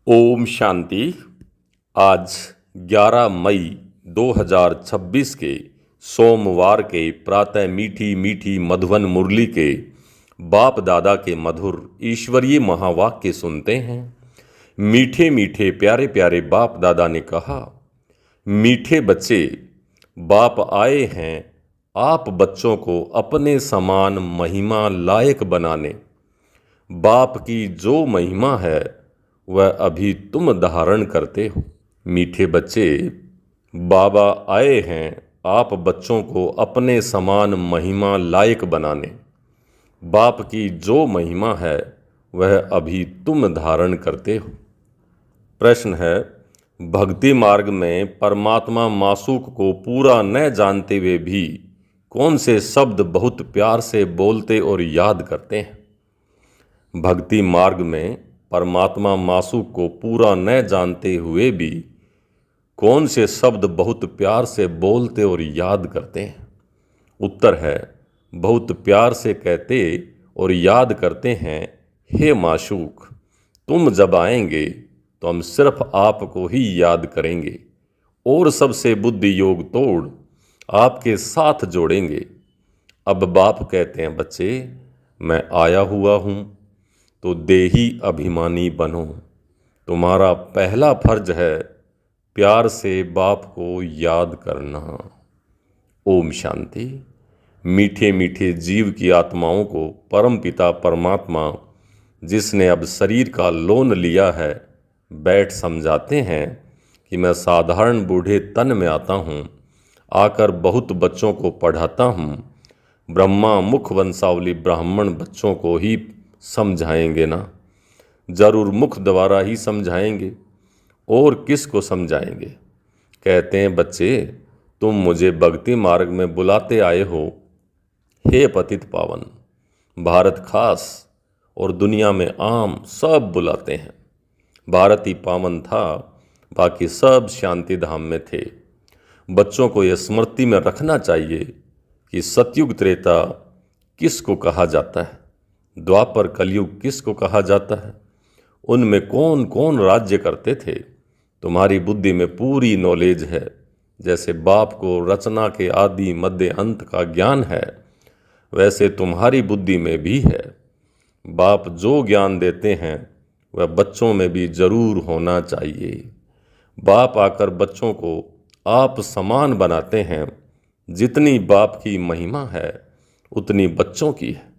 ओम शांति। आज 11 मई 2026 के सोमवार के प्रातः मीठी मीठी मधुवन मुरली के बाप दादा के मधुर ईश्वरीय महावाक्य सुनते हैं। मीठे मीठे प्यारे प्यारे बाप दादा ने कहा, मीठे बच्चे, बाप आए हैं आप बच्चों को अपने समान महिमा लायक बनाने। बाप की जो महिमा है वह अभी तुम धारण करते हो। मीठे बच्चे, बाबा आए हैं आप बच्चों को अपने समान महिमा लायक बनाने। बाप की जो महिमा है वह अभी तुम धारण करते हो। प्रश्न है, भक्ति मार्ग में परमात्मा मासूक को पूरा न जानते हुए भी कौन से शब्द बहुत प्यार से बोलते और याद करते हैं? भक्ति मार्ग में परमात्मा मासूक को पूरा न जानते हुए भी कौन से शब्द बहुत प्यार से बोलते और याद करते हैं? उत्तर है, बहुत प्यार से कहते और याद करते हैं, हे मासूक, तुम जब आएंगे तो हम सिर्फ आपको ही याद करेंगे और सबसे बुद्धि योग तोड़ आपके साथ जोड़ेंगे। अब बाप कहते हैं, बच्चे, मैं आया हुआ हूँ तो देही अभिमानी बनो। तुम्हारा पहला फर्ज है प्यार से बाप को याद करना। ओम शांति। मीठे मीठे जीव की आत्माओं को परम पिता परमात्मा, जिसने अब शरीर का लोन लिया है, बैठ समझाते हैं कि मैं साधारण बूढ़े तन में आता हूँ, आकर बहुत बच्चों को पढ़ाता हूँ। ब्रह्मा मुख वंशावली ब्राह्मण बच्चों को ही समझाएंगे ना? जरूर मुख द्वारा ही समझाएंगे, और किस को समझाएंगे? कहते हैं, बच्चे, तुम मुझे भक्ति मार्ग में बुलाते आए हो। हे पतित पावन, भारत खास और दुनिया में आम सब बुलाते हैं। भारत ही पावन था, बाकी सब शांति धाम में थे। बच्चों को यह स्मृति में रखना चाहिए कि सतयुग त्रेता किसको कहा जाता है, द्वापर कलयुग किसको कहा जाता है, उनमें कौन कौन राज्य करते थे। तुम्हारी बुद्धि में पूरी नॉलेज है। जैसे बाप को रचना के आदि मध्य अंत का ज्ञान है, वैसे तुम्हारी बुद्धि में भी है। बाप जो ज्ञान देते हैं वह बच्चों में भी जरूर होना चाहिए। बाप आकर बच्चों को आप समान बनाते हैं। जितनी बाप की महिमा है उतनी बच्चों की है।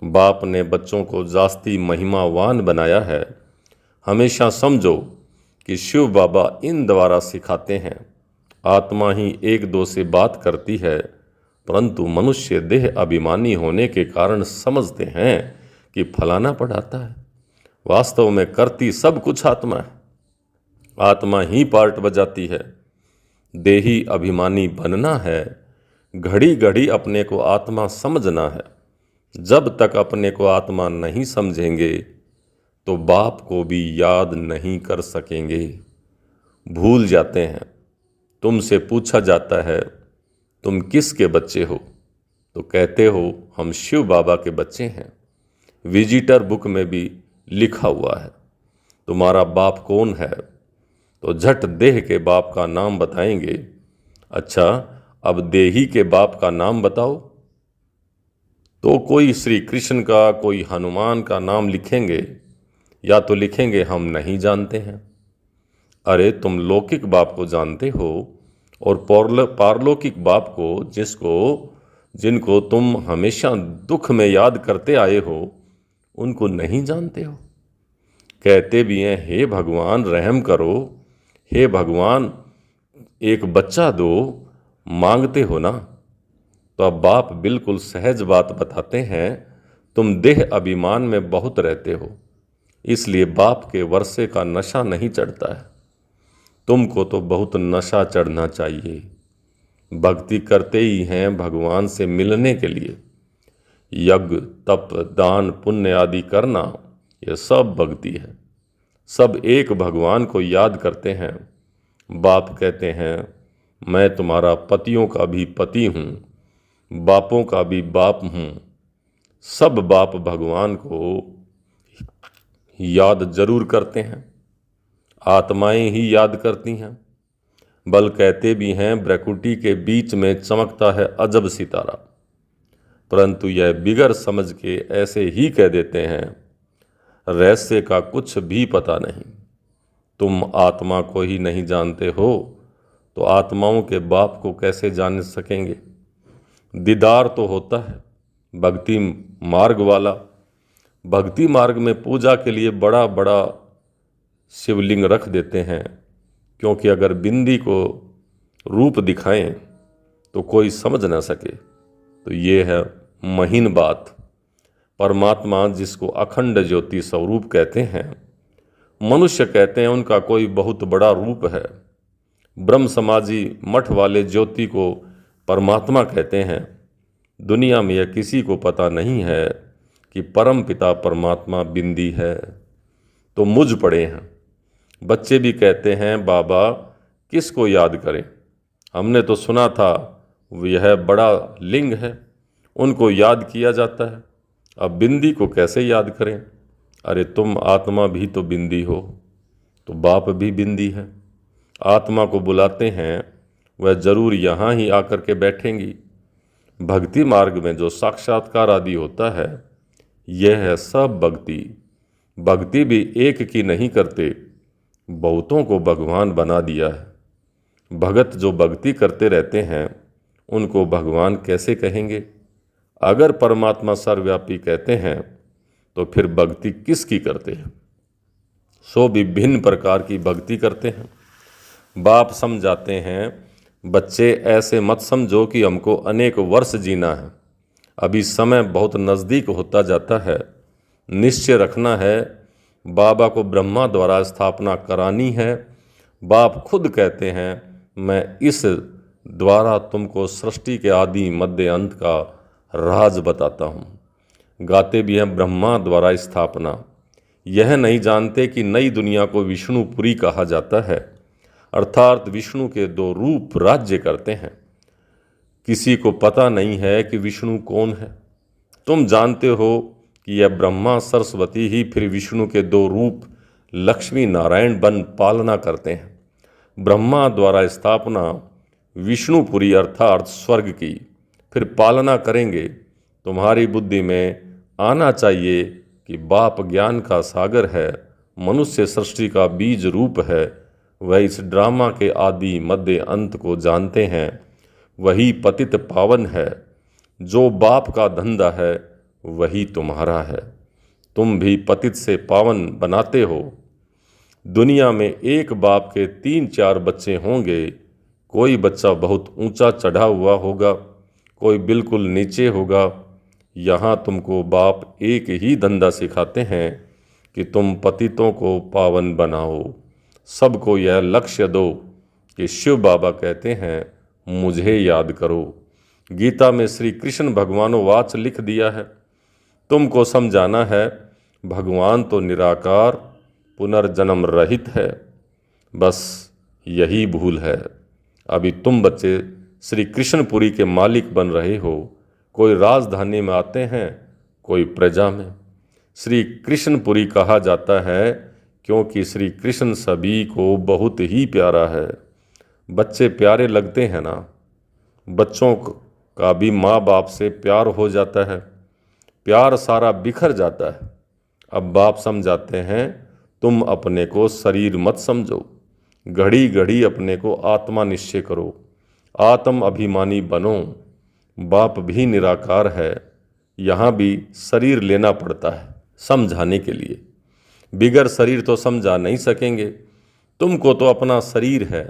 बाप ने बच्चों को जास्ती महिमावान बनाया है। हमेशा समझो कि शिव बाबा इन द्वारा सिखाते हैं। आत्मा ही एक दो से बात करती है, परंतु मनुष्य देह अभिमानी होने के कारण समझते हैं कि फलाना पढ़ाता है। वास्तव में करती सब कुछ आत्मा है। आत्मा ही पार्ट बजाती है। देही अभिमानी बनना है, घड़ी घड़ी अपने को आत्मा समझना है। जब तक अपने को आत्मा नहीं समझेंगे तो बाप को भी याद नहीं कर सकेंगे। भूल जाते हैं। तुमसे पूछा जाता है, तुम किसके बच्चे हो? तो कहते हो, हम शिव बाबा के बच्चे हैं। विजिटर बुक में भी लिखा हुआ है। तुम्हारा बाप कौन है? तो झट देह के बाप का नाम बताएंगे। अच्छा, अब देही के बाप का नाम बताओ। तो कोई श्री कृष्ण का, कोई हनुमान का नाम लिखेंगे, या तो लिखेंगे हम नहीं जानते हैं। अरे, तुम लौकिक बाप को जानते हो और पारलौकिक बाप को, जिनको तुम हमेशा दुख में याद करते आए हो, उनको नहीं जानते हो। कहते भी हैं, हे भगवान रहम करो, हे भगवान एक बच्चा दो, मांगते हो ना? तो अब बाप बिल्कुल सहज बात बताते हैं, तुम देह अभिमान में बहुत रहते हो, इसलिए बाप के वर्षे का नशा नहीं चढ़ता है। तुमको तो बहुत नशा चढ़ना चाहिए। भक्ति करते ही हैं भगवान से मिलने के लिए। यज्ञ तप दान पुण्य आदि करना, यह सब भक्ति है। सब एक भगवान को याद करते हैं। बाप कहते हैं, मैं तुम्हारा पतियों का भी पति हूँ, बापों का भी बाप हूँ। सब बाप भगवान को याद जरूर करते हैं। आत्माएं ही याद करती हैं। बल कहते भी हैं ब्रैकुटी के बीच में चमकता है अजब सितारा, परंतु यह बिगर समझ के ऐसे ही कह देते हैं, रहस्य का कुछ भी पता नहीं। तुम आत्मा को ही नहीं जानते हो तो आत्माओं के बाप को कैसे जान सकेंगे। दीदार तो होता है भक्ति मार्ग वाला। भक्ति मार्ग में पूजा के लिए बड़ा बड़ा शिवलिंग रख देते हैं, क्योंकि अगर बिंदी को रूप दिखाएं तो कोई समझ ना सके। तो ये है महीन बात। परमात्मा जिसको अखंड ज्योति स्वरूप कहते हैं, मनुष्य कहते हैं उनका कोई बहुत बड़ा रूप है। ब्रह्म समाजी मठ वाले ज्योति को परमात्मा कहते हैं। दुनिया में यह किसी को पता नहीं है कि परम पिता परमात्मा बिंदी है। तो मुझ पड़े हैं। बच्चे भी कहते हैं बाबा किसको याद करें, हमने तो सुना था यह बड़ा लिंग है, उनको याद किया जाता है, अब बिंदी को कैसे याद करें। अरे तुम आत्मा भी तो बिंदी हो, तो बाप भी बिंदी है। आत्मा को बुलाते हैं, वह जरूर यहाँ ही आकर के बैठेंगी। भक्ति मार्ग में जो साक्षात्कार आदि होता है, यह है सब भक्ति। भक्ति भी एक की नहीं करते, बहुतों को भगवान बना दिया है। भगत जो भक्ति करते रहते हैं उनको भगवान कैसे कहेंगे। अगर परमात्मा सर्वव्यापी कहते हैं तो फिर भक्ति किसकी करते हैं। सो विभिन्न प्रकार की भक्ति करते हैं। बाप समझाते हैं बच्चे ऐसे मत समझो कि हमको अनेक वर्ष जीना है, अभी समय बहुत नज़दीक होता जाता है। निश्चय रखना है बाबा को ब्रह्मा द्वारा स्थापना करानी है। बाप खुद कहते हैं मैं इस द्वारा तुमको सृष्टि के आदि मध्य अंत का राज बताता हूँ। गाते भी हैं ब्रह्मा द्वारा स्थापना। यह नहीं जानते कि नई दुनिया को विष्णुपुरी कहा जाता है, अर्थात विष्णु के दो रूप राज्य करते हैं। किसी को पता नहीं है कि विष्णु कौन है। तुम जानते हो कि यह ब्रह्मा सरस्वती ही फिर विष्णु के दो रूप लक्ष्मी नारायण बन पालना करते हैं। ब्रह्मा द्वारा स्थापना विष्णुपुरी अर्थात स्वर्ग की, फिर पालना करेंगे। तुम्हारी बुद्धि में आना चाहिए कि बाप ज्ञान का सागर है, मनुष्य सृष्टि का बीज रूप है। वह इस ड्रामा के आदि मध्य अंत को जानते हैं। वही पतित पावन है। जो बाप का धंधा है वही तुम्हारा है। तुम भी पतित से पावन बनाते हो। दुनिया में एक बाप के 3-4 बच्चे होंगे। कोई बच्चा बहुत ऊंचा चढ़ा हुआ होगा, कोई बिल्कुल नीचे होगा। यहाँ तुमको बाप एक ही धंधा सिखाते हैं कि तुम पतितों को पावन बनाओ। सबको यह लक्ष्य दो कि शिव बाबा कहते हैं मुझे याद करो। गीता में श्री कृष्ण भगवानोवाच लिख दिया है। तुमको समझाना है भगवान तो निराकार पुनर्जन्म रहित है, बस यही भूल है। अभी तुम बच्चे श्री कृष्णपुरी के मालिक बन रहे हो। कोई राजधानी में आते हैं, कोई प्रजा में। श्री कृष्णपुरी कहा जाता है क्योंकि श्री कृष्ण सभी को बहुत ही प्यारा है। बच्चे प्यारे लगते हैं ना। बच्चों का भी माँ बाप से प्यार हो जाता है, प्यार सारा बिखर जाता है। अब बाप समझाते हैं तुम अपने को शरीर मत समझो, घड़ी घड़ी अपने को आत्मा निश्चय करो, आत्म अभिमानी बनो। बाप भी निराकार है, यहाँ भी शरीर लेना पड़ता है समझाने के लिए। बिगर शरीर तो समझा नहीं सकेंगे। तुमको तो अपना शरीर है,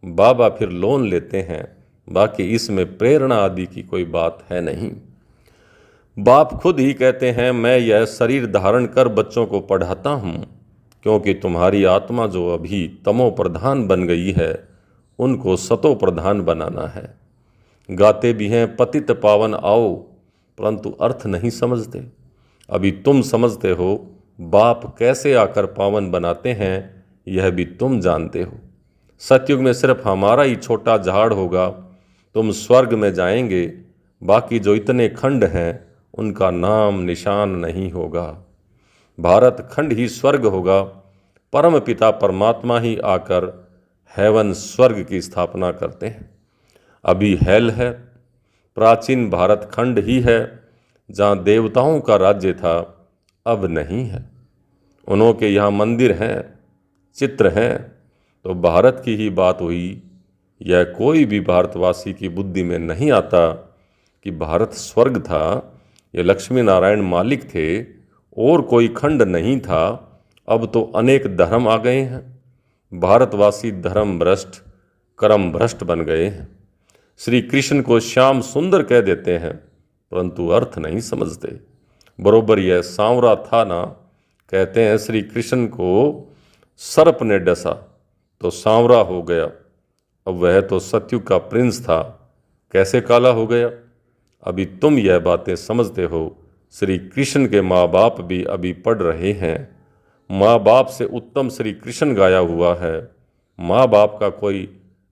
बाबा फिर लोन लेते हैं। बाकी इसमें प्रेरणा आदि की कोई बात है नहीं। बाप खुद ही कहते हैं मैं यह शरीर धारण कर बच्चों को पढ़ाता हूँ, क्योंकि तुम्हारी आत्मा जो अभी तमो प्रधान बन गई है उनको सतो प्रधान बनाना है। गाते भी हैं पतित पावन आओ, परंतु अर्थ नहीं समझते। अभी तुम समझते हो बाप कैसे आकर पावन बनाते हैं, यह भी तुम जानते हो। सतयुग में सिर्फ हमारा ही छोटा झाड़ होगा, तुम स्वर्ग में जाएंगे। बाकी जो इतने खंड हैं उनका नाम निशान नहीं होगा। भारत खंड ही स्वर्ग होगा, परम पिता परमात्मा ही आकर हेवन स्वर्ग की स्थापना करते हैं। अभी हेल है, प्राचीन भारत खंड ही है जहाँ देवताओं का राज्य था, अब नहीं है। उन्हों के यहाँ मंदिर हैं, चित्र हैं, तो भारत की ही बात हुई। यह कोई भी भारतवासी की बुद्धि में नहीं आता कि भारत स्वर्ग था, ये लक्ष्मी नारायण मालिक थे और कोई खंड नहीं था। अब तो अनेक धर्म आ गए हैं, भारतवासी धर्म भ्रष्ट कर्म भ्रष्ट बन गए हैं। श्री कृष्ण को श्याम सुंदर कह देते हैं, परंतु अर्थ नहीं समझते। बरोबर यह सांवरा था ना, कहते हैं श्री कृष्ण को सर्प ने डसा तो सांवरा हो गया। अब वह तो सतयुग का प्रिंस था, कैसे काला हो गया? अभी तुम यह बातें समझते हो। श्री कृष्ण के माँ बाप भी अभी पढ़ रहे हैं। माँ बाप से उत्तम श्री कृष्ण गाया हुआ है। माँ बाप का कोई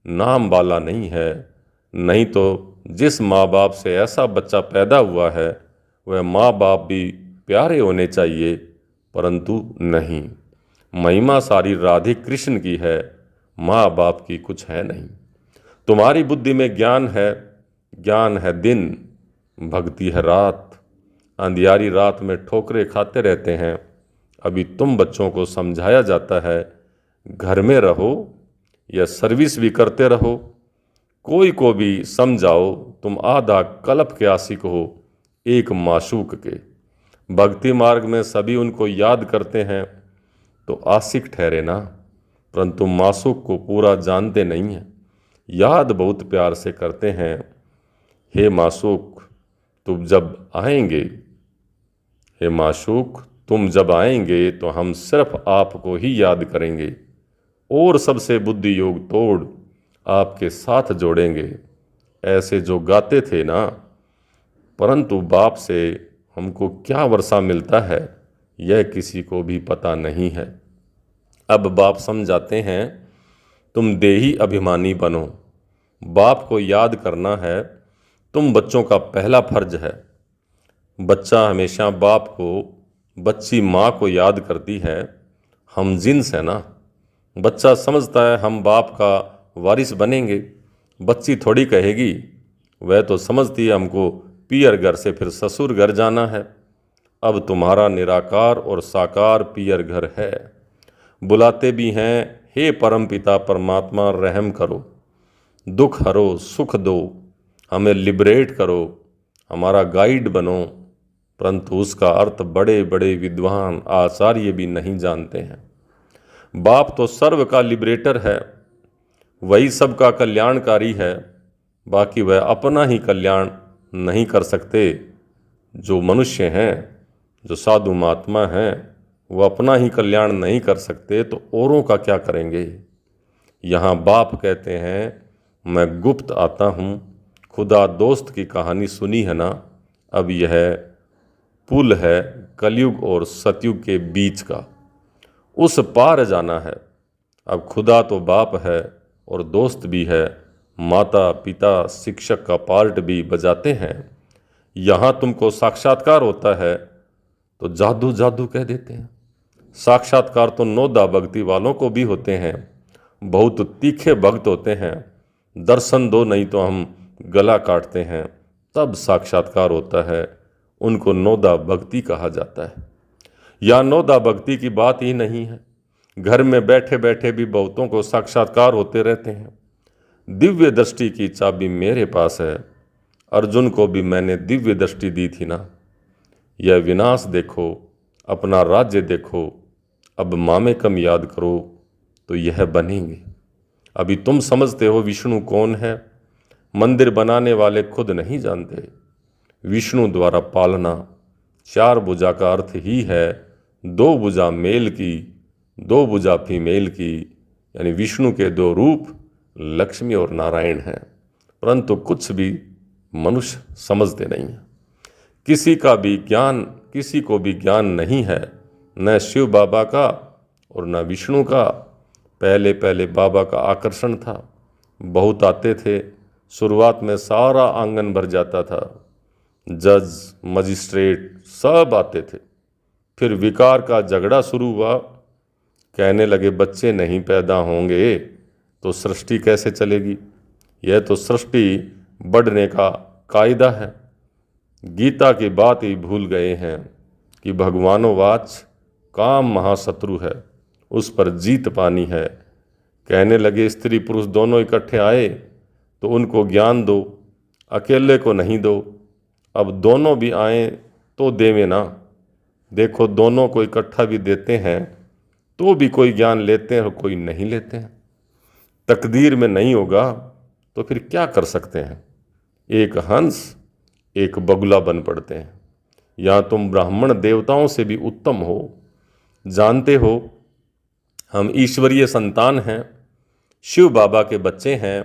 नाम वाला नहीं है। नहीं तो जिस माँ बाप से ऐसा बच्चा पैदा हुआ है वह माँ बाप भी प्यारे होने चाहिए, परंतु नहीं। महिमा सारी राधे कृष्ण की है, माँ बाप की कुछ है नहीं। तुम्हारी बुद्धि में ज्ञान है दिन, भक्ति है रात। अंधियारी रात में ठोकरे खाते रहते हैं। अभी तुम बच्चों को समझाया जाता है, घर में रहो या सर्विस भी करते रहो। कोई को भी समझाओ तुम आधा कल्प के आशिक हो, एक माशूक के। भक्ति मार्ग में सभी उनको याद करते हैं तो आशिक ठहरे ना, परंतु माशूक को पूरा जानते नहीं हैं। याद बहुत प्यार से करते हैं, हे माशूक तुम जब आएंगे, हे माशूक तुम जब आएंगे तो हम सिर्फ आपको ही याद करेंगे और सबसे बुद्धि योग तोड़ आपके साथ जोड़ेंगे। ऐसे जो गाते थे ना, परंतु बाप से हमको क्या वर्षा मिलता है यह किसी को भी पता नहीं है। अब बाप समझाते हैं, तुम देही अभिमानी बनो, बाप को याद करना है, तुम बच्चों का पहला फर्ज है। बच्चा हमेशा बाप को, बच्ची माँ को याद करती है। हम जिन्स है ना, बच्चा समझता है हम बाप का वारिस बनेंगे। बच्ची थोड़ी कहेगी, वह तो समझती है हमको पियर घर से फिर ससुर घर जाना है। अब तुम्हारा निराकार और साकार पियर घर है। बुलाते भी हैं, हे परम पिता परमात्मा रहम करो, दुख हरो सुख दो, हमें लिबरेट करो, हमारा गाइड बनो। परंतु उसका अर्थ बड़े बड़े विद्वान आचार्य भी नहीं जानते हैं। बाप तो सर्व का लिबरेटर है, वही सबका कल्याणकारी है, बाकी वह अपना ही कल्याण नहीं कर सकते। जो मनुष्य हैं, जो साधु महात्मा हैं, वो अपना ही कल्याण नहीं कर सकते तो औरों का क्या करेंगे? यहाँ बाप कहते हैं, मैं गुप्त आता हूँ। खुदा दोस्त की कहानी सुनी है ना, अब यह पुल है कलयुग और सतयुग के बीच का, उस पार जाना है। अब खुदा तो बाप है और दोस्त भी है, माता पिता शिक्षक का पार्ट भी बजाते हैं। यहाँ तुमको साक्षात्कार होता है तो जादू जादू कह देते हैं। साक्षात्कार तो नोदा भक्ति वालों को भी होते हैं, बहुत तीखे भक्त होते हैं। दर्शन दो नहीं तो हम गला काटते हैं, तब साक्षात्कार होता है, उनको नोदा भक्ति कहा जाता है। या नोदा भक्ति की बात ही नहीं है, घर में बैठे बैठे भी बहुतों को साक्षात्कार होते रहते हैं। दिव्य दृष्टि की चाबी मेरे पास है, अर्जुन को भी मैंने दिव्य दृष्टि दी थी ना। यह विनाश देखो, अपना राज्य देखो, अब मामे कम याद करो तो यह बनेंगे। अभी तुम समझते हो विष्णु कौन है, मंदिर बनाने वाले खुद नहीं जानते। विष्णु द्वारा पालना, चार भुजा का अर्थ ही है दो भुजा मेल की, दो भुजा फीमेल की, यानी विष्णु के दो रूप लक्ष्मी और नारायण हैं। परंतु कुछ भी मनुष्य समझते नहीं हैं। किसी को भी ज्ञान नहीं है, न शिव बाबा का और न विष्णु का। पहले पहले बाबा का आकर्षण था, बहुत आते थे, शुरुआत में सारा आंगन भर जाता था, जज मजिस्ट्रेट सब आते थे। फिर विकार का झगड़ा शुरू हुआ, कहने लगे बच्चे नहीं पैदा होंगे तो सृष्टि कैसे चलेगी। यह तो सृष्टि बढ़ने का कायदा है। गीता की बात ही भूल गए हैं कि भगवानोवाच काम महाशत्रु है, उस पर जीत पानी है। कहने लगे स्त्री पुरुष दोनों इकट्ठे आए तो उनको ज्ञान दो, अकेले को नहीं दो। अब दोनों भी आए तो देवे ना। देखो दोनों को इकट्ठा भी देते हैं तो भी कोई ज्ञान लेते हैं और कोई नहीं लेते हैं। तकदीर में नहीं होगा तो फिर क्या कर सकते हैं। एक हंस एक बगुला बन पड़ते हैं। या तुम ब्राह्मण देवताओं से भी उत्तम हो, जानते हो हम ईश्वरीय संतान हैं, शिव बाबा के बच्चे हैं।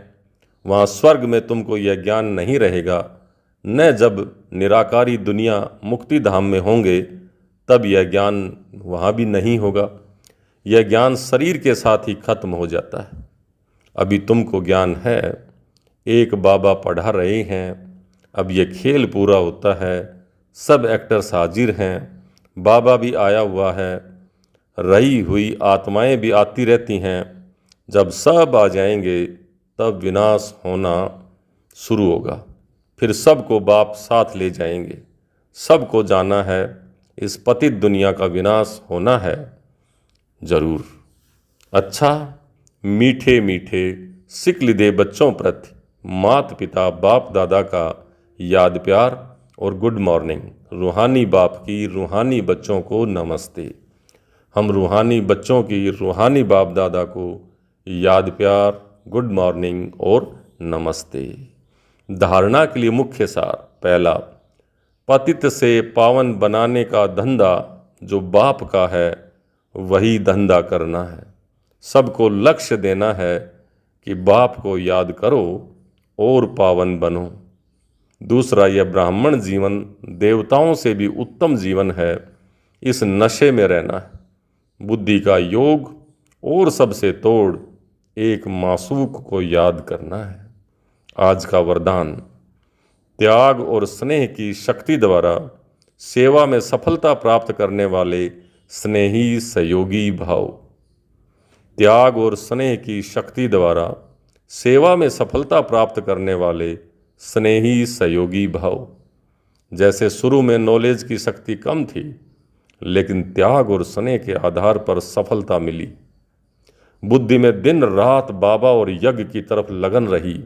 वहाँ स्वर्ग में तुमको यह ज्ञान नहीं रहेगा, न जब निराकारी दुनिया मुक्ति धाम में होंगे तब यह ज्ञान वहाँ भी नहीं होगा। यह ज्ञान शरीर के साथ ही खत्म हो जाता है। अभी तुमको ज्ञान है, एक बाबा पढ़ा रहे हैं। अब यह खेल पूरा होता है, सब एक्टर्स हाजिर हैं, बाबा भी आया हुआ है, रही हुई आत्माएं भी आती रहती हैं। जब सब आ जाएंगे तब विनाश होना शुरू होगा। फिर सबको बाप साथ ले जाएंगे। सबको जाना है, इस पतित दुनिया का विनाश होना है जरूर। अच्छा, मीठे मीठे सिक्ल दे बच्चों प्रति माता पिता बाप दादा का याद प्यार और गुड मॉर्निंग। रूहानी बाप की रूहानी बच्चों को नमस्ते। हम रूहानी बच्चों की रूहानी बाप दादा को याद प्यार, गुड मॉर्निंग और नमस्ते। धारणा के लिए मुख्य सार। पहला, पतित से पावन बनाने का धंधा जो बाप का है वही धंधा करना है। सबको लक्ष्य देना है कि बाप को याद करो और पावन बनो। दूसरा, यह ब्राह्मण जीवन देवताओं से भी उत्तम जीवन है। इस नशे में रहना है। बुद्धि का योग और सबसे तोड़ एक मासूक को याद करना है। आज का वरदान, त्याग और स्नेह की शक्ति द्वारा सेवा में सफलता प्राप्त करने वाले स्नेही सहयोगी भाव। त्याग और स्नेह की शक्ति द्वारा सेवा में सफलता प्राप्त करने वाले स्नेही सहयोगी भाव। जैसे शुरू में नॉलेज की शक्ति कम थी, लेकिन त्याग और स्नेह के आधार पर सफलता मिली। बुद्धि में दिन रात बाबा और यज्ञ की तरफ लगन रही।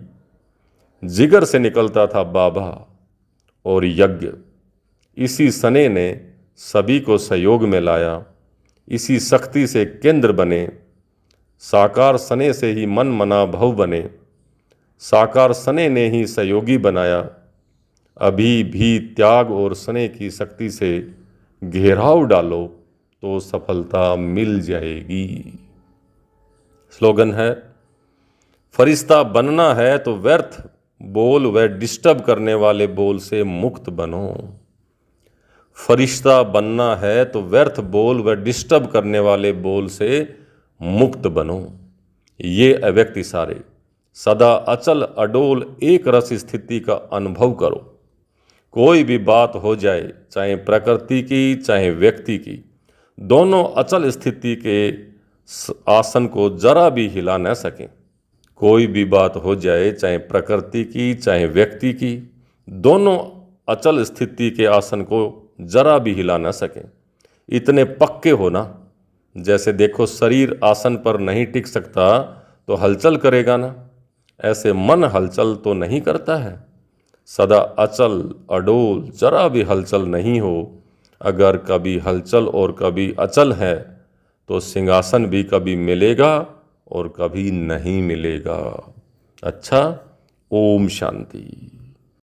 जिगर से निकलता था बाबा और यज्ञ। इसी स्नेह ने सभी को सहयोग में लाया। इसी शक्ति से केंद्र बने। साकार स्नेह से ही मन मना भव बने। साकार स्नेह ने ही सहयोगी बनाया। अभी भी त्याग और स्नेह की शक्ति से घेराव डालो तो सफलता मिल जाएगी। स्लोगन है, फरिश्ता बनना है तो व्यर्थ बोल व डिस्टर्ब करने वाले बोल से मुक्त बनो। फरिश्ता बनना है तो व्यर्थ बोल व डिस्टर्ब करने वाले बोल से मुक्त बनो। ये अव्यक्त इशारे सदा अचल अडोल एक रस स्थिति का अनुभव करो। कोई भी बात हो जाए, चाहे प्रकृति की चाहे व्यक्ति की, दोनों अचल स्थिति के आसन को जरा भी हिला न सकें। कोई भी बात हो जाए, चाहे प्रकृति की चाहे व्यक्ति की, दोनों अचल स्थिति के आसन को जरा भी हिला न सकें। इतने पक्के हो ना, जैसे देखो शरीर आसन पर नहीं टिक सकता तो हलचल करेगा ना, ऐसे मन हलचल तो नहीं करता है। सदा अचल अडोल, जरा भी हलचल नहीं हो। अगर कभी हलचल और कभी अचल है तो सिंहासन भी कभी मिलेगा और कभी नहीं मिलेगा। अच्छा, ओम शांति।